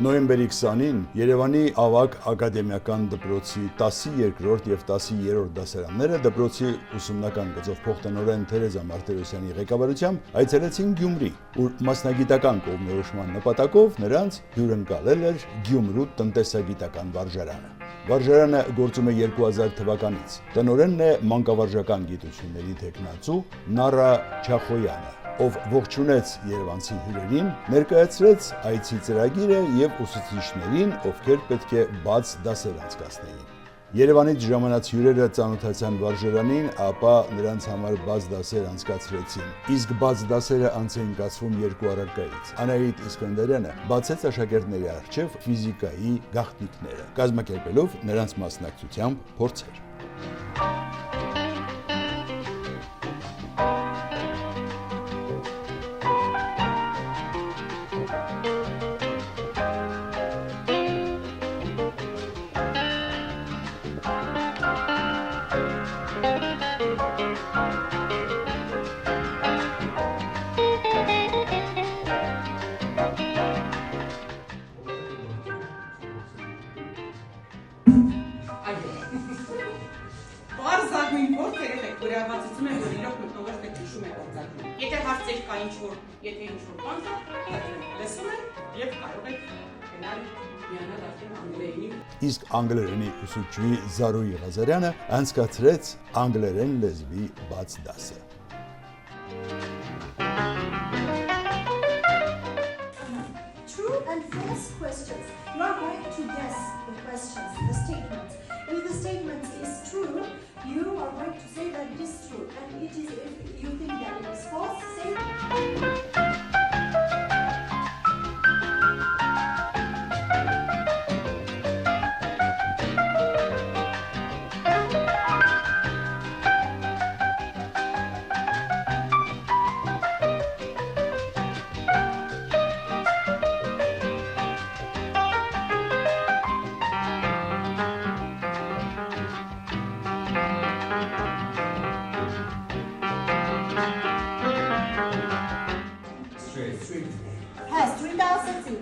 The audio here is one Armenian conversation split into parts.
Նոյեմբերի 20-ին Երևանի ավագ ակադեմիական դպրոցի 12-րդ եւ 13-րդ դասարանները դպրոցի ուսումնական գծով փոխտնօրեն Թերեզա Մարտիրոսյանի ղեկավարությամբ այցելեցին Գյումրի, ուր մասնագիտական կողմնորոշման նպատակով նրանց հյուրընկալել էր Գյումրու տնտեսագիտական վարժարանը։ Վարժարանը գործում է 2000 թվականից։ Տնօրենն է մանկավարժական գիտությունների թեկնածու Նարա Չախոյանը, ով ողջունեց երևանցի հյուրերին, ներկայացրեց այցի ծրագիրը եւ ուսուցիչներին, ովքեր պետք է բաց դասեր անցկացնեին։ Երևանից ժամանած հյուրերը ծանոթացան վարժարանին, ապա նրանց համար բաց դասեր անցկացրեցին։ Իսկ բաց դասերը անց էին կացվում երկու առարկայից։ Անահիտ Իսկանդարյանը բացեց աշակերտների առջև ֆիզիկայի գաղտնիքները, կազմակերպելով նրանց մասնակցությամբ փորձեր։ Եթե հարցեր կա ինչ-որ, եթե ինչ-որ բան կա, լսում եմ եւ կարող եք գնալ միանալ արդեն անգլերենի։ Իսկ անգլերենի ուսուցչուհի Զարուհի Ղազարյանը անցկացրեց անգլերեն լեզվի բաց դասը։ True and false questions. You are going to guess the questions, the statements. If the statement is true, you are going to say that it is true. And it is, if you think that it is false, say Has 3000.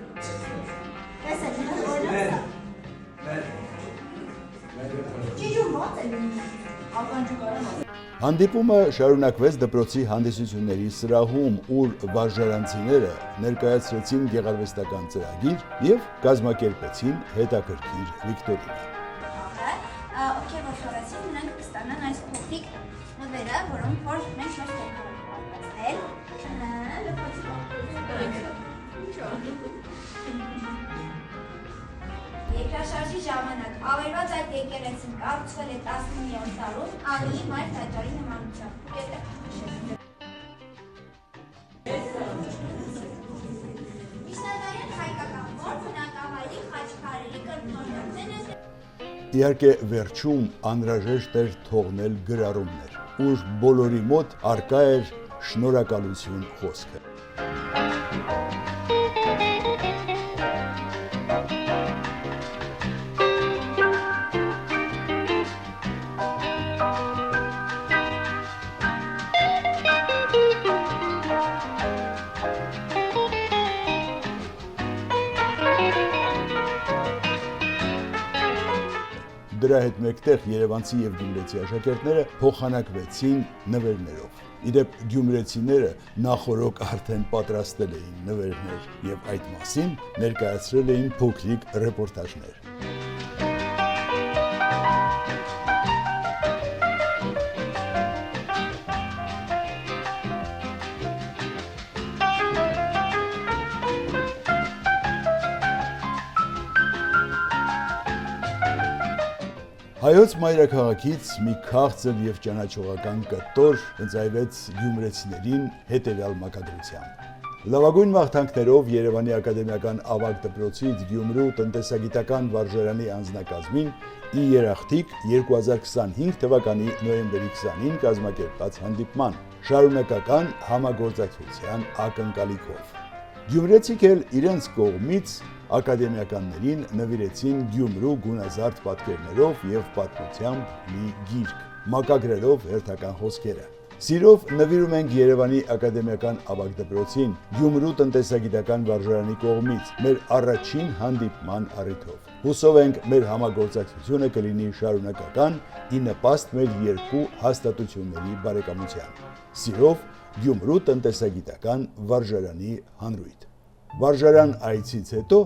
Հանդիպումը շարունակվեց դպրոցի հանդիսությունների սրահում, ուր վարժարանցիները ներկայացրեցին գեղարվեստական ծրագիր եւ կազմակերպեցին հետաքրքիր վիկտորինա։ Ովքեր որ շարացին, նրանք կստանան այս փոքրիկ նվերը, որոնք որ մենք մեզ տեխնոլոգիացնել։ Երկրաշարժի ժամանակ ավերված այդ եկեղեցին կառուցվել է 19-րդ դարում Անի Մայր տաճարի նմանությամբ։ Միջնադարյան հայկական որ բնակավայրի խաչքարերի կրկնօրինակներն են։ Իհարկե վերջում անհրաժեշտ էր թողնել գրառումներ, ուր բոլորի մոտ առկա էր շնորհակալություն խոսքը։ Դրա հետ մեկտեղ երևանցի եւ գյումրեցի աշակերտները փոխանակվեցին նվերներով։ Իդեպ գյումրեցիները նախորոք արդեն պատրաստել էին նվերներ եւ այդ մասին ներկայացրել էին փոքրիկ ռեպորտաժներ։ Հայոց մայրաքաղաքից մի քաղցր եւ ճանաչողական կտոր ընծայվեց գյումրեցիներին հետեւյալ մակագրությամբ։ Լավագույն մաղթանքներով Երևանի ակադեմիական ավագ դպրոցից Գյումրու տնտեսագիտական վարժարանի անձնակազմին ի երախտիկ 2025 թվականի նոյեմբերի 20-ին կազմակերպված հանդիպման շարունակական համագործակցության ակնկալիքով։ Գյումրեցիք էլ իրենց կողմից ակադեմիականներին նվիրեցին Գյումրու գունազարդ պատկերներով եւ պատմությամբ մի գիրք, մակագրերով հերթական խոսքերը։ Սիրով նվիրում ենք Երևանի ակադեմիական ավագ դպրոցին Գյումրու տնտեսագիտական վարժարանի կողմից մեր առաջին հանդիպման առիթով։ Հուսով ենք մեր համագործակցությունը կլինի շարունակական ի նպաստ մեր երկու հաստատությունների բարեկամության։ Սիրով Գյումրու տնտեսագիտական վարժարանի հանրույթ։ Վարժարան այցից հետո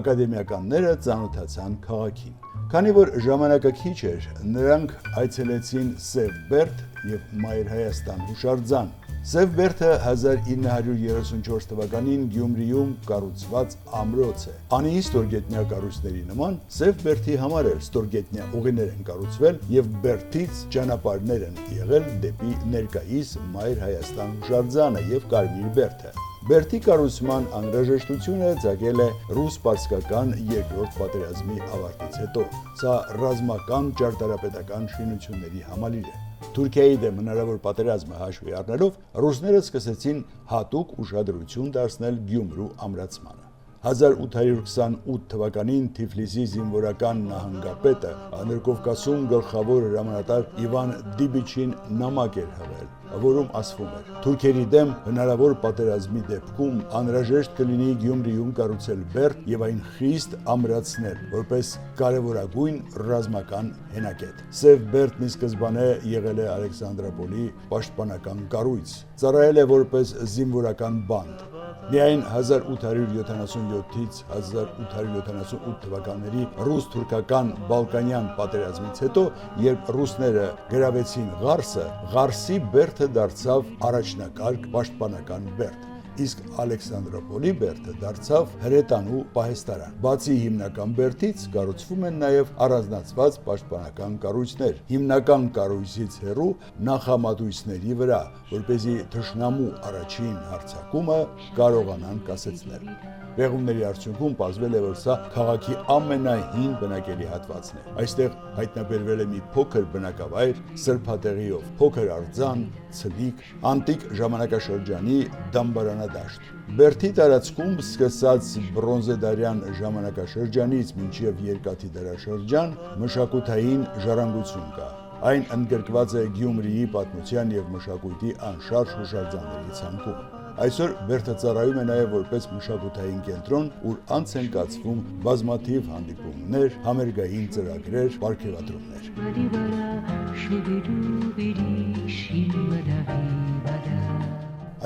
ակադեմիականները ծանոթացան քաղաքին։ Քանի որ ժամանակը քիչ էր, նրանք այցելեցին Սև Բերդ եւ Մայր Հայաստան հուշարձան։ Սև Բերդը 1934 թվականին Գյումրիում կառուցված ամրոց է։ Անի ստորգետնյա կառույցների նման Սև Բերդի համար էլ ստորգետնյա ուղիներ են կառուցվել եւ Բերդից ճանապարհներ են եղել դեպի ներկայիս Մայր Հայաստան հուշարձանը եւ Կարմիր Բերդը։ Բերդի կառուցման անհրաժեշտությունը ծագել է ռուս-պարսկական երկրորդ պատերազմի ավարտից հետո։ Սա ռազմական ճարտարապետական շինությունների համալիր է։ Թուրքիայի դեմ հնարավոր պատերազմը հաշվի առնելով ռուսները սկսեցին հատուկ ուշադրություն դարձնել Գյումրու ամրացմանը։ 1828 թվականին Թիֆլիսի զինվորական նահանգապետը Անդրկովկասում գլխավոր հրամանատար Իվան Դիբիչին նամակ էր հղել, որում ասվում էր. Թուրքերի դեմ հնարավոր պատերազմի դեպքում անհրաժեշտ կլինի Գյումրիում կառուցել բերդ եւ այն խիստ ամրացնել, որպես կարևորագույն ռազմական հենակետ։ Սև Բերդն ի սկզբանե եղել է Ալեքսանդրապոլի պաշտպանական կառույց, ծառայել է որպես զինվորական բանդ։ Միայն 1877-ից 1878 թվականների ռուս-թուրքական Բալկանյան պատերազմից հետո, երբ ռուսները գրավեցին Ղարսը, Ղարսի բերդը դարձավ առաջնակարգ պաշտպանական բերդ, իսկ Ալեքսանդրապոլի բերդը դարձավ հրետանու պահեստարան։ Բացի հիմնական բերդից կառուցվում են նաև առանձնացված պաշտպանական կառույցներ, հիմնական կառույցից հեռու նախամատույցների վրա, որպեսզի թշնամու առաջին հարձակումը կարողանան կասեցնել։ Պեղումների արդյունքում պարզվել է, որ սա քաղաքի ամենահին բնակելի հատվածն է։ Այստեղ հայտնաբերվել է մի փոքր բնակավայր սրբատեղիով, փոքր արձան, ցլիկ, անտիկ ժամանակաշրջանի դամբարանադաշտ։ Բերդի տարածքում սկսած բրոնզեդարյան ժամանակաշրջանից մինչև երկաթի դարաշրջան մշակութային ժառանգություն կա։ Այն ընդգրկված է Գյումրիի պատմության եւ մշակույթի անշարժ հուշարձանների ցանկում։ Այսօր Բերդը ծառայում է նաև որպես մշակութային կենտրոն, ուր անց են կացվում բազմաթիվ հանդիպումներ, համերգային ծրագրեր, պարգևատրումներ։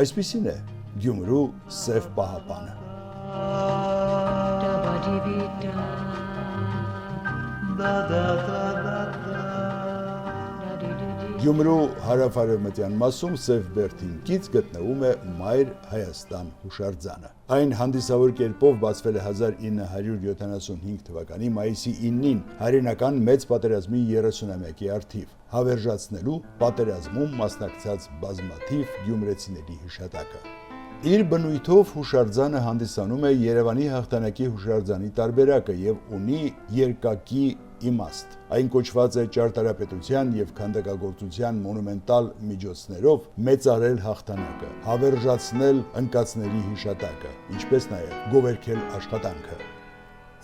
Այսպիսին է Գյումրու Սև Պահապանը։ Գյումրու հարավ-արևմտյան մասում Սև Բերդին կից գտնվում է Մայր Հայաստան հուշարձանը։ Այն հանդիսավոր կերպով բացվել է 1975 թվականի մայիսի 9-ին հայրենական մեծ պատերազմի 30-ամյակի առթիվ, հավերժացնելու պատերազմում մասնակցած բազմաթիվ գյումրեցիների հիշատակը։ Իր բնույթով հուշարձանը հանդիսանում է Երևանի հաղթանակի հուշարձանի տարբերակը եւ ունի երկակի իմաստ։ Այն կոչված է ճարտարապետության եւ քանդակագործության մոնումենտալ միջոցներով մեծարել հաղթանակը, հավերժացնել ընկածների հիշատակը, ինչպես նաեւ գովերգել աշխատանքը։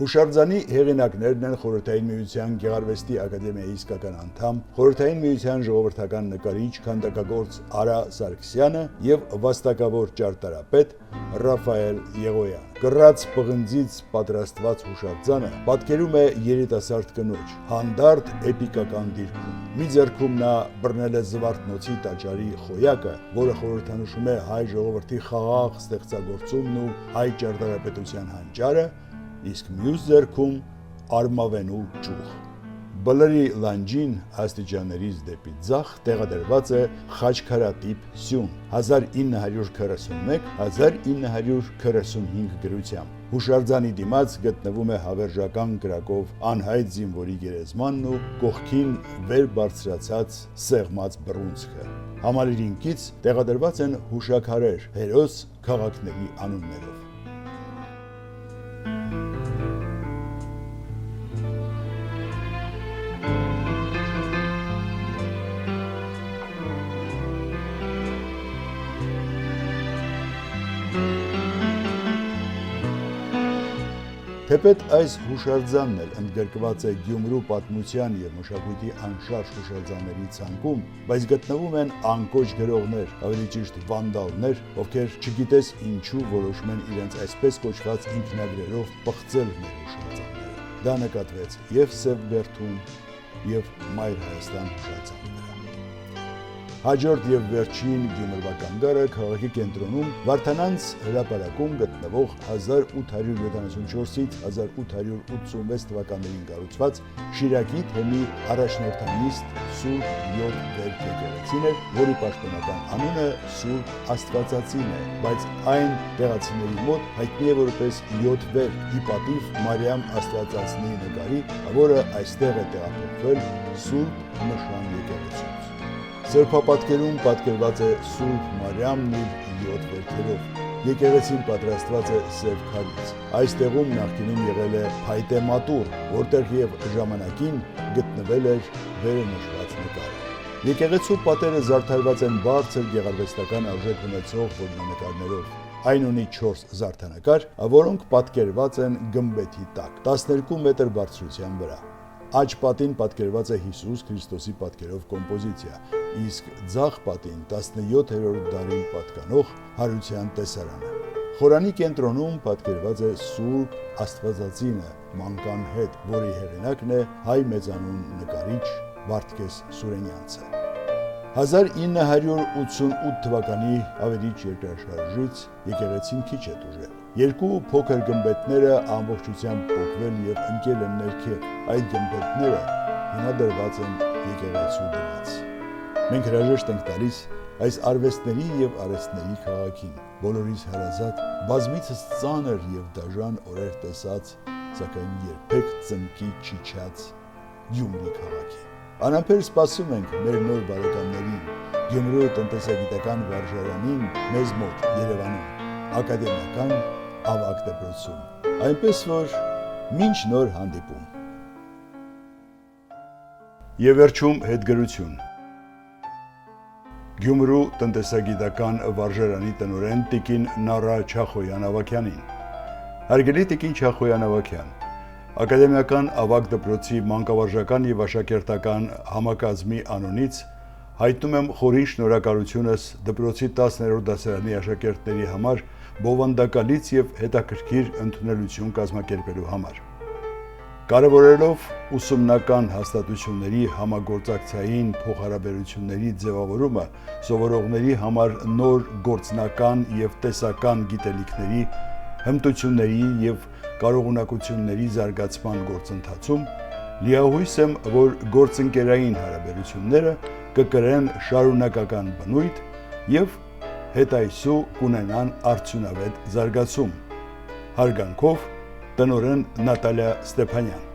Հուշարձանի հեղինակներն են Խորհրդային Միության Գեղարվեստի ակադեմիայի իսկական անդամ, Խորհրդային Միության ժողովրդական նկարիչ, քանդակագործ Արա Սարգսյանը եւ վաստակավոր ճարտարապետ Ռաֆայել Եղոյան։ Կռած պղնձից պատրաստված հուշարձանը պատկերում է երիտասարդ կնոջ, հանդարտ էպիկական դիրքում։ Մի ձեռքում նա բռնել է Զվարթնոցի տաճարի խոյակը, որը խորհրդանշում է հայ ժողովրդի խաղաղ ստեղծագործումն ու հայ ճարտարապետության հանճարը, իսկ մյուս ձեռքում արմավենու ճյուղ։ Բլրի լանջին աստիճաններից դեպի ձախ տեղադրված է խաչքարատիպ սյուն 1941-1945 գրությամբ։ Հուշարձանի դիմաց գտնվում է հավերժական կրակով անհայտ զինվորի գերեզմանն ու կողքին վեր բարձրացած սեղմած բռունցքը։ Համալիրին կից տեղադրված են հուշաքարեր հերոս քաղաքների անուններով։ Թեպետ այս հուշարձանն էլ ընդգրկված է Գյումրու պատմության եւ մշակույթի անշարժ հուշարձանների ցանկում, բայց գտնվում են անկոչ գրողներ, ավելի ճիշտ վանդալներ, ովքեր չգիտես ինչու որոշում են իրենց այսպես կոչված ինքնագրերով պղծել մեր հուշարձանները։ Դա նկատվեց եւ Սևբերդում, եւ Մայր Հայաստան հուշարձաններում։ Հաջորդ եւ վերջին Գյումրվական դարը քաղաքի կենտրոնում Վարդանանց հրապարակում գտնվող 1874-ից 1886 թվականներին կառուցված Շիրակի թեմի առաջնորդանիստ Սուրբ Յոթ Վերք եկեղեցին էր, որի պաշտոնական անունը Սուրբ Աստվածածին է, բայց այն տեղացիների մոտ հայտնի է որպես Յոթ Վերք, ի պատիվ Մարիամ Աստվածածնի նկարի, որը այստեղ է տեղափոխվել Սուրբ Նշան եկեղեցուց։ Սրբապատկերում պատկերված է Սուրբ Մարիամն իր 7 վերքերով։ Եկեղեցին պատրաստված է սև քարից։ Այս տեղում նախկինում եղել է փայտե մատուռ, որտեղ եւ ժամանակին գտնվել էր վերը նշված նկարը։ Եկեղեցու պատերը զարդարված են բարձր գեղարվեստական արժեք ունեցող որմնանկարներով։ Այն ունի 4 զարդանկար, որոնք պատկերված են գմբեթի տակ, 12 մետր բարձրության վրա։ Աջ պատին պատկերված է Հիսուս Քրիստոսի պատկերով կոմպոզիցիա, իսկ ձախ պատին 17-րդ դարին պատկանող Հարության տեսարանը։ Խորանի կենտրոնում պատկերված է Սուրբ Աստվածածինը մանկան հետ, որի հեղինակն է հայ մեծանուն նկարիչ Վարդգես Սուրենյանցը։ 1988 թվականի ավերիչ երկրաշարժից եկեղեցին քիչ է տուժել։ Երկու փոքր գմբեթները ամբողջությամբ փոխվել եւ ընկել են ներքև։ Այդ գմբեթները հիմա դրված են եկեղեցու դիմաց։ Մենք հրաժեշտ ենք տալիս այս արվեստների եւ արհեստների քաղաքին, բոլորիս հարազատ, բազմիցս ծանր եւ դաժան օրեր տեսած, սակայն երբեք ծնկի չիջած Գյումրի քաղաքին։ Անամբեր սպասում ենք մեր նոր բարեկամներին Գյումրու տնտեսագիտական վարժարանին մեզ մոտ Երևանում, ակադեմիական ավագ դպրոցում, այնպես որ մինչ նոր հանդիպում։ Եվ վերջում հետգրություն։ Գյումրու տնտեսագիտական վարժարանի տնօրեն Տիկին Նարա Չախոյան Ավագյանին։ Հարգելի Տիկին Չախոյան Ավագյան, ակադեմիական ավագ դպրոցի մանկավարժական եւ աշակերտական համակազմի անունից հայտնում եմ խորին շնորհակալությունս դպրոցի 10-րդ դասարանի աշակերտների համար բովանդակալից եւ հետաքրքիր ընդունելություն կազմակերպելու համար։ Կարևորելով ուսումնական հաստատությունների համագործակցային փոխհարաբերությունների ձևավորումը, սովորողների համար նոր գործնական եւ տեսական գիտելիքների, հմտությունների եւ կարողունակությունների զարգացման գործընթացում լիահույս եմ, որ գործընկերային հարաբերությունները կկրեն շարունակական բնույթ եւ հետայսու կունենան արդյունավետ զարգացում։ Հարգանքով տնօրեն Նատալիա Ստեփանյան։